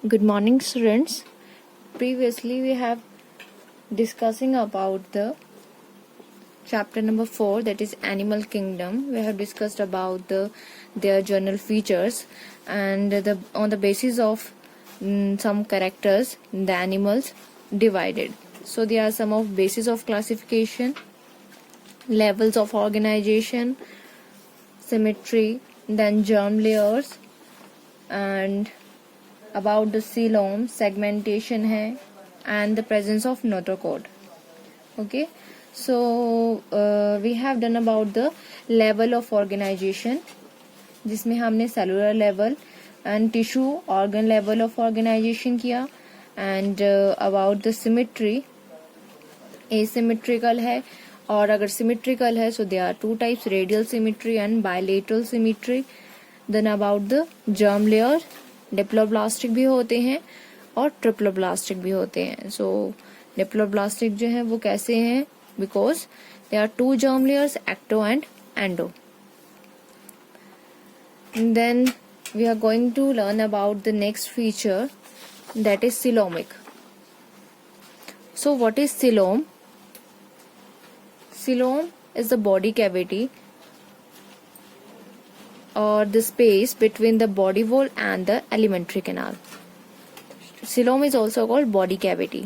Good morning, students. Previously, we have discussing about the chapter number 4, that is Animal Kingdom. We have discussed about their general features and on the basis of some characters, the animals divided. So there are some of basis of classification, levels of organization, symmetry, then germ layers, and about the coelom, segmentation है, and the presence of notochord. Okay, so we have done about the level of organization, जिसमें हमने cellular level and tissue organ level of organization किया, and about the symmetry, asymmetrical है, और अगर symmetrical है so there are two types, radial symmetry and bilateral symmetry. Then about the germ layer, diploblastic भी होते हैं और ट्रिप्लोब्लास्टिक भी होते हैं. सो डिप्लोब्लास्टिक जो है वो कैसे हैं, because they are two germ layers, ecto and endo. Then we are going to learn about the next feature, that is coelomic. So what is coelom? Coelom is the body cavity or the space between the body wall and the alimentary canal. Coelom is also called body cavity,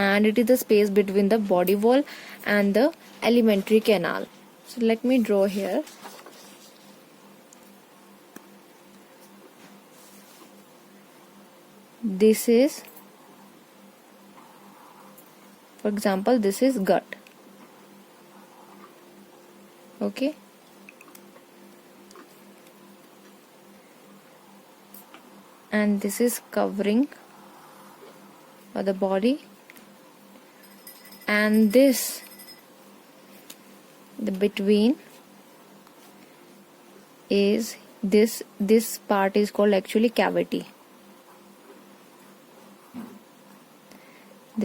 and it is the space between the body wall and the alimentary canal. So let me draw here. This is, for example, this is gut. Okay. And this is covering of the body, and this, the between is this part is called actually cavity.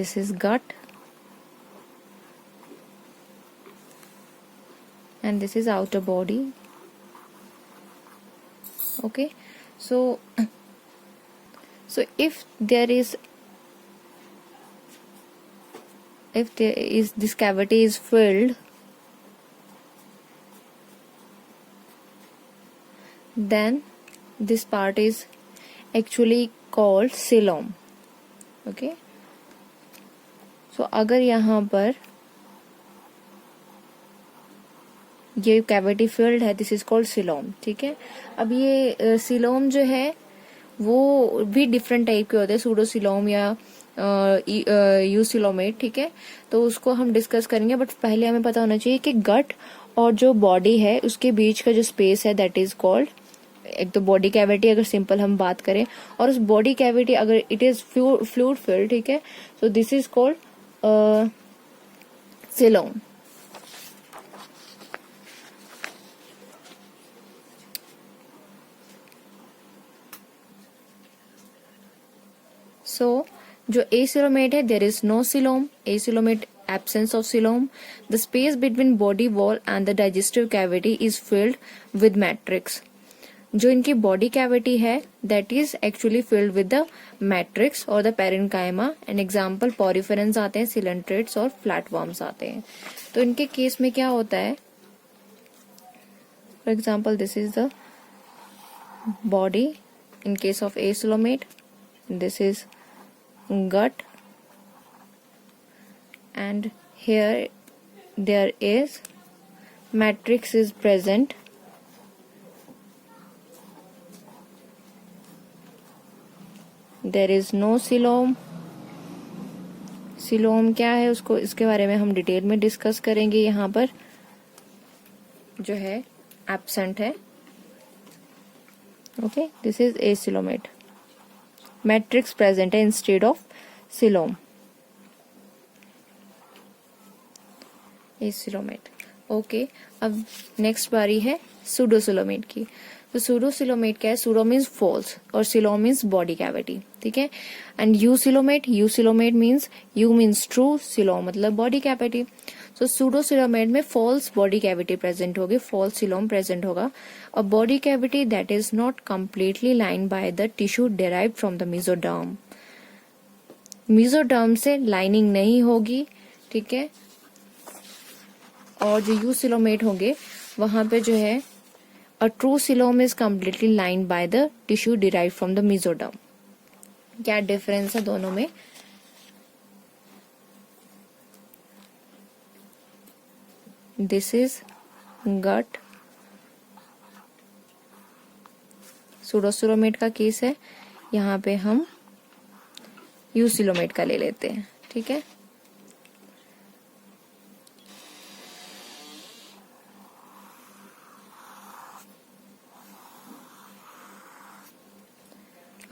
This is gut, and this is outer body. Okay, so if this cavity is filled, then this part is actually called coelom. Okay, so अगर यहाँ पर ये cavity filled है, this is called coelom. ठीक है, अब ये coelom जो है वो भी डिफरेंट टाइप के होते हैं, सूडोसीलोम या यूसिलोमेट. ठीक है, तो उसको हम डिस्कस करेंगे, बट पहले हमें पता होना चाहिए कि गट और जो बॉडी है उसके बीच का जो स्पेस है, दैट इज कॉल्ड, एक तो बॉडी कैविटी अगर सिंपल हम बात करें, और उस बॉडी कैविटी अगर इट इज फ्लूइड फिल्ड, ठीक है, so this is called coelom. So जो acoelomate है, there is no coelom. Acoelomate, absence of coelom. The space between body wall and the digestive cavity is filled with matrix. जो इनकी body cavity है, that is actually filled with the matrix or the parenchyma. An example poriferans आते हैं, coelentrates और flatworms आते हैं. तो इनके केस में क्या होता है, for example this is the body in case of acoelomate, this is gut, and here there is matrix is present. There is no coelom. coelom क्या है, उसको इसके बारे में हम डिटेल में डिस्कस करेंगे. यहाँ पर जो है एब्सेंट है. Okay, this is acoelomate. Matrix present है instead of coelom. Acoelomate. Okay, अब नेक्स्ट बारी है सूडोसीलोमेट की. तो सूडोसिलोमेट क्या है? सूडो मीन्स फॉल्स और सिलो मीन्स बॉडी कैविटी, ठीक है। And eucoelomate means eu means true, coelo मतलब बॉडी कैविटी। सो सूडोसिलोमेट में फॉल्स बॉडी कैविटी प्रेजेंट होगी, फॉल्स सिलोम प्रेजेंट होगा। A body cavity that is not completely lined by the tissue derived from the mesoderm. Mesoderm से lining नहीं होगी, ठीक है। और जो यूसिलोमेट होंगे वहां पे जो है a true coelom is completely lined by the tissue derive from the mesoderm. क्या डिफरेंस है दोनों में? दिस इज गट, सूडोसिलोमेट का केस है, यहाँ पे हम यूसिलोमेट का ले लेते हैं, ठीक है।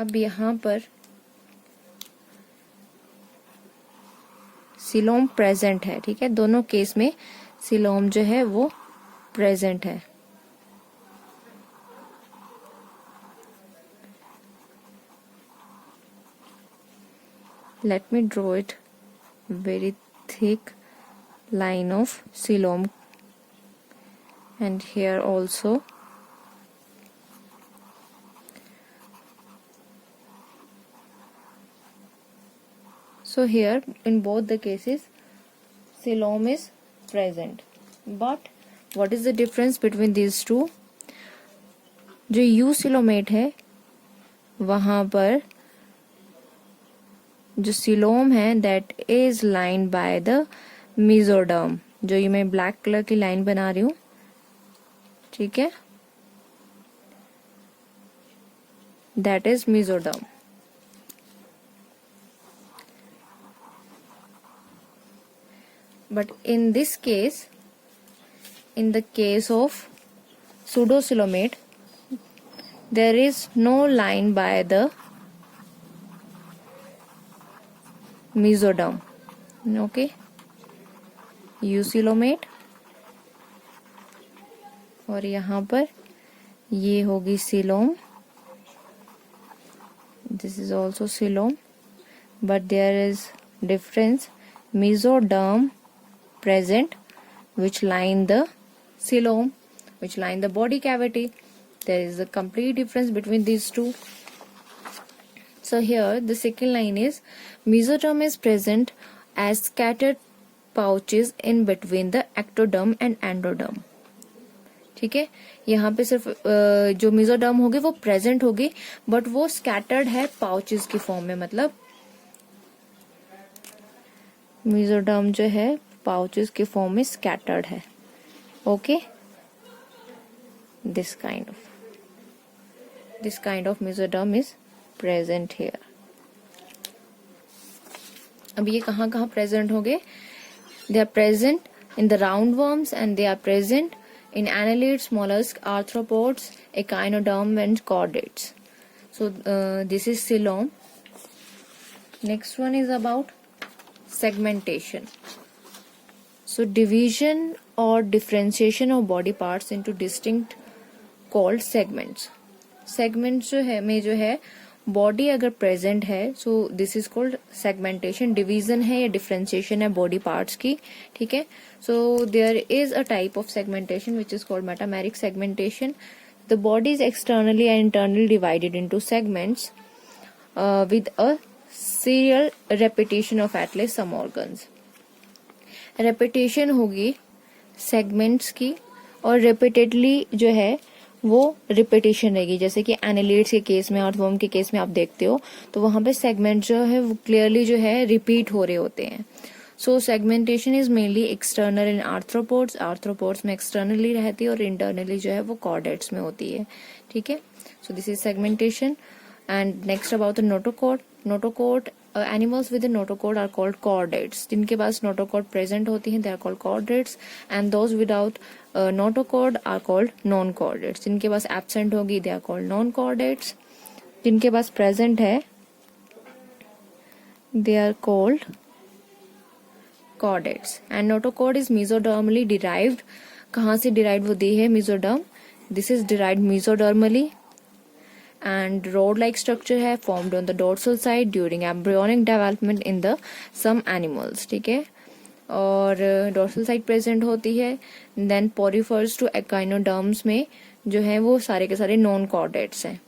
अब यहाँ पर सिलोम प्रेजेंट है, ठीक है। दोनों केस में सिलोम जो है वो प्रेजेंट है। Let me draw it very thick line of coelom, and here also so here in both the cases coelom is present, but what is the difference between these two? जो eucoelomate है वहां पर जो coelom है that is lined by the mesoderm, जो ये मैं black colour की लाइन बना रही हूं, ठीक है, that is mesoderm. But in this case, in the case of pseudosilomet, there is no line by the mesoderm, okay, eucoelomate, और यहाँ पर ये होगी coelom, this is also coelom, but there is difference, mesoderm present which line the coelom, which line the body cavity. There is a complete difference between these two. So here the second line is mesoderm is present as scattered pouches in between the ectoderm and endoderm. ठीक है, यहाँ पे सिर्फ जो mesoderm होगी वो present होगी, but वो स्कैटर्ड है पाउचेस की फॉर्म में, मतलब मेसोडर्म जो है पाउचेस की फॉर्म में स्कैटर्ड है, okay. this kind of mesoderm is present here. अब ये कहाँ कहाँ प्रेजेंट होंगे? They are present in the roundworms and they are present in annelids, mollusks, arthropods, echinoderm and chordates. So this is coelom. Next one is about segmentation. So division or differentiation of body parts into distinct called segments. Segments जो है में जो है body अगर present है, so this is called segmentation. Division है या differentiation है बॉडी पार्ट्स की, ठीक है। So there is a type of segmentation which is called metameric segmentation. The body is externally and internally divided into segments with a serial repetition of at least some organs. Repetition होगी segments की और repeatedly जो है वो repetition रहेगी, जैसे कि annelids के केस में, अर्थवर्म के केस में आप देखते हो तो वहां पे सेगमेंट जो है वो क्लियरली जो है रिपीट हो रहे होते हैं। So segmentation is mainly external in arthropods, arthropods में एक्सटर्नली रहती है और इंटरनली जो है वो कॉर्डेट्स में होती है, ठीक है। So this is segmentation. And next about the notochord. Notochord animals with notochord are called chordates. जिनके पास नोटोकॉर्ड प्रेजेंट होती हैं they are called chordates, and those without notochord are called non chordates. जिनके पास एब्सेंट होगी they are called non chordates. जिनके पास present है they are called chordates. And notochord is mesodermally derived. कहाँ से डिराइव्ड होती है mesoderm? This is derived मेसोडर्मली and rod-like structure है formed on the dorsal side during embryonic development in the some animals. ठीक है, और dorsal side present होती है. then porifers to echinoderms में जो है वो सारे के सारे नॉन कॉर्डेट्स हैं,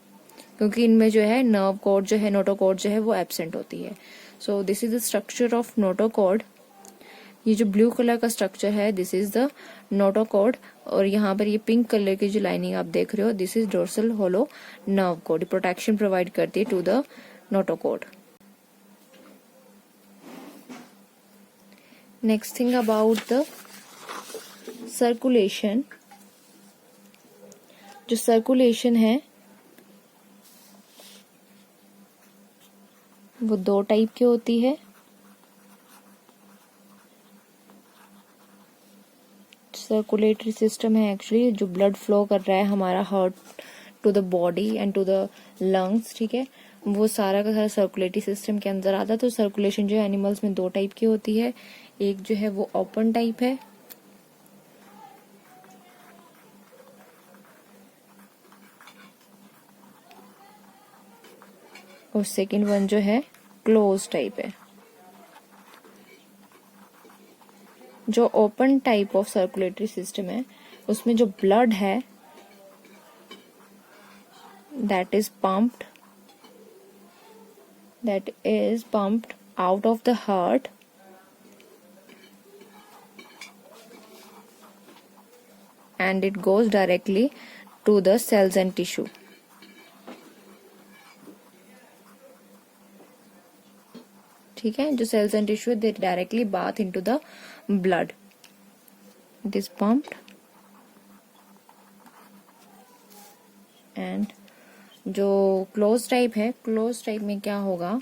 क्योंकि इनमें जो है नर्व कॉर्ड जो है नोटोकॉर्ड जो है वो एब्सेंट होती है. So this is the structure of notochord. ये जो ब्लू कलर का स्ट्रक्चर है दिस इज द नोटोकॉर्ड, और यहाँ पर ये पिंक कलर की जो लाइनिंग आप देख रहे हो this is dorsal hollow nerve cord. Protection provide करती है to the notochord. Next thing about the circulation. जो सर्कुलेशन है वो दो टाइप की होती है. सर्कुलेटरी सिस्टम है एक्चुअली जो ब्लड फ्लो कर रहा है हमारा heart to the body and to the lungs. ठीक है, वो सारा का सारा सर्कुलेटरी सिस्टम के अंदर आता है. तो सर्कुलेशन जो है एनिमल्स में दो टाइप की होती है. एक जो है वो ओपन टाइप है, और सेकंड वन जो है क्लोज टाइप है. जो open type of circulatory system है उसमें जो ब्लड है that is pumped out of the heart and it goes directly to the cells and tissue. ठीक है, जो cells and tissue they directly bath into the blood. It is pumped and जो close type है, close type में क्या होगा,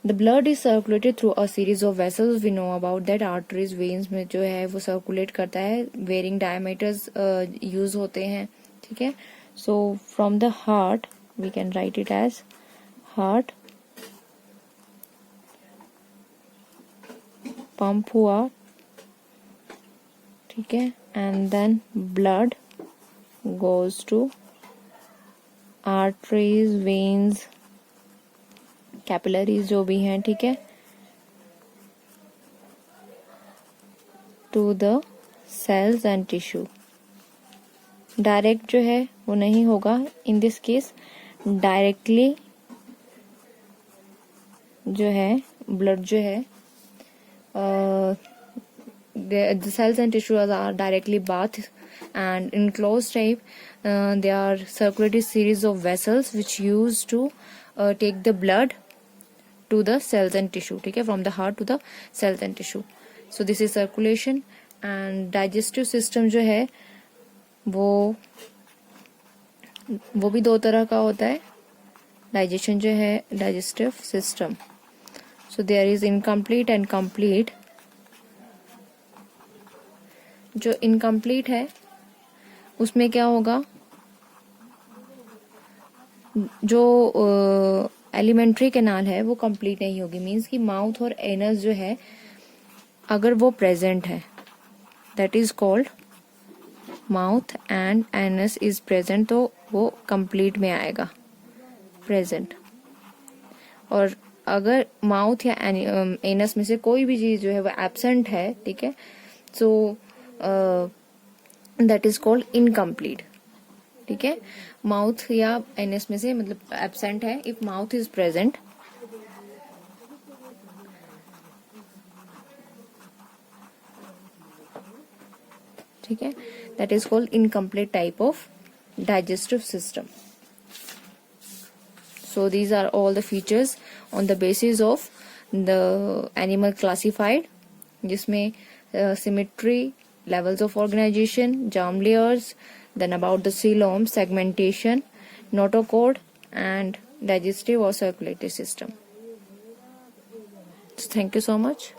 the blood is circulated through a series of vessels. We know about that. Arteries veins में जो है वो circulate करता है. वेरिंग डायमीटर्स यूज होते हैं. ठीक है, so from the heart we can write it as heart. Pump हुआ, ठीक है, and then blood goes to arteries, veins, capillaries जो भी हैं. ठीक है, to the cells and tissue. Direct जो है वो नहीं होगा इन दिस केस. डायरेक्टली जो है ब्लड जो है the cells and tissues are directly bathed, and in closed type there are circulatory series of vessels which used to take the blood to the cells and tissue. ठीक है, from the heart to the cells and tissue. So this is circulation. and digestive system जो है वो भी दो तरह का होता है. डाइजेशन जो है digestive system. So there is incomplete and complete. जो इनकम्प्लीट है उसमें क्या होगा, जो एलिमेंट्री कैनाल है वो कंप्लीट नहीं होगी. मींस कि माउथ और एनस जो है अगर वो प्रेजेंट है that is called mouth and anus is present, तो वो कंप्लीट में आएगा प्रेजेंट. और अगर माउथ या एनस में से कोई भी चीज जो है वो एब्सेंट है, ठीक है, so that is called incomplete. ठीक है, माउथ या एनस में से मतलब एब्सेंट है. इफ माउथ इज प्रेजेंट, ठीक है, that is called incomplete type of digestive system. So these are all the features on the basis of the animal classified, जिसमें symmetry, levels of organization, germ layers, then about the coelom, segmentation, notochord, and digestive or circulatory system. So thank you so much.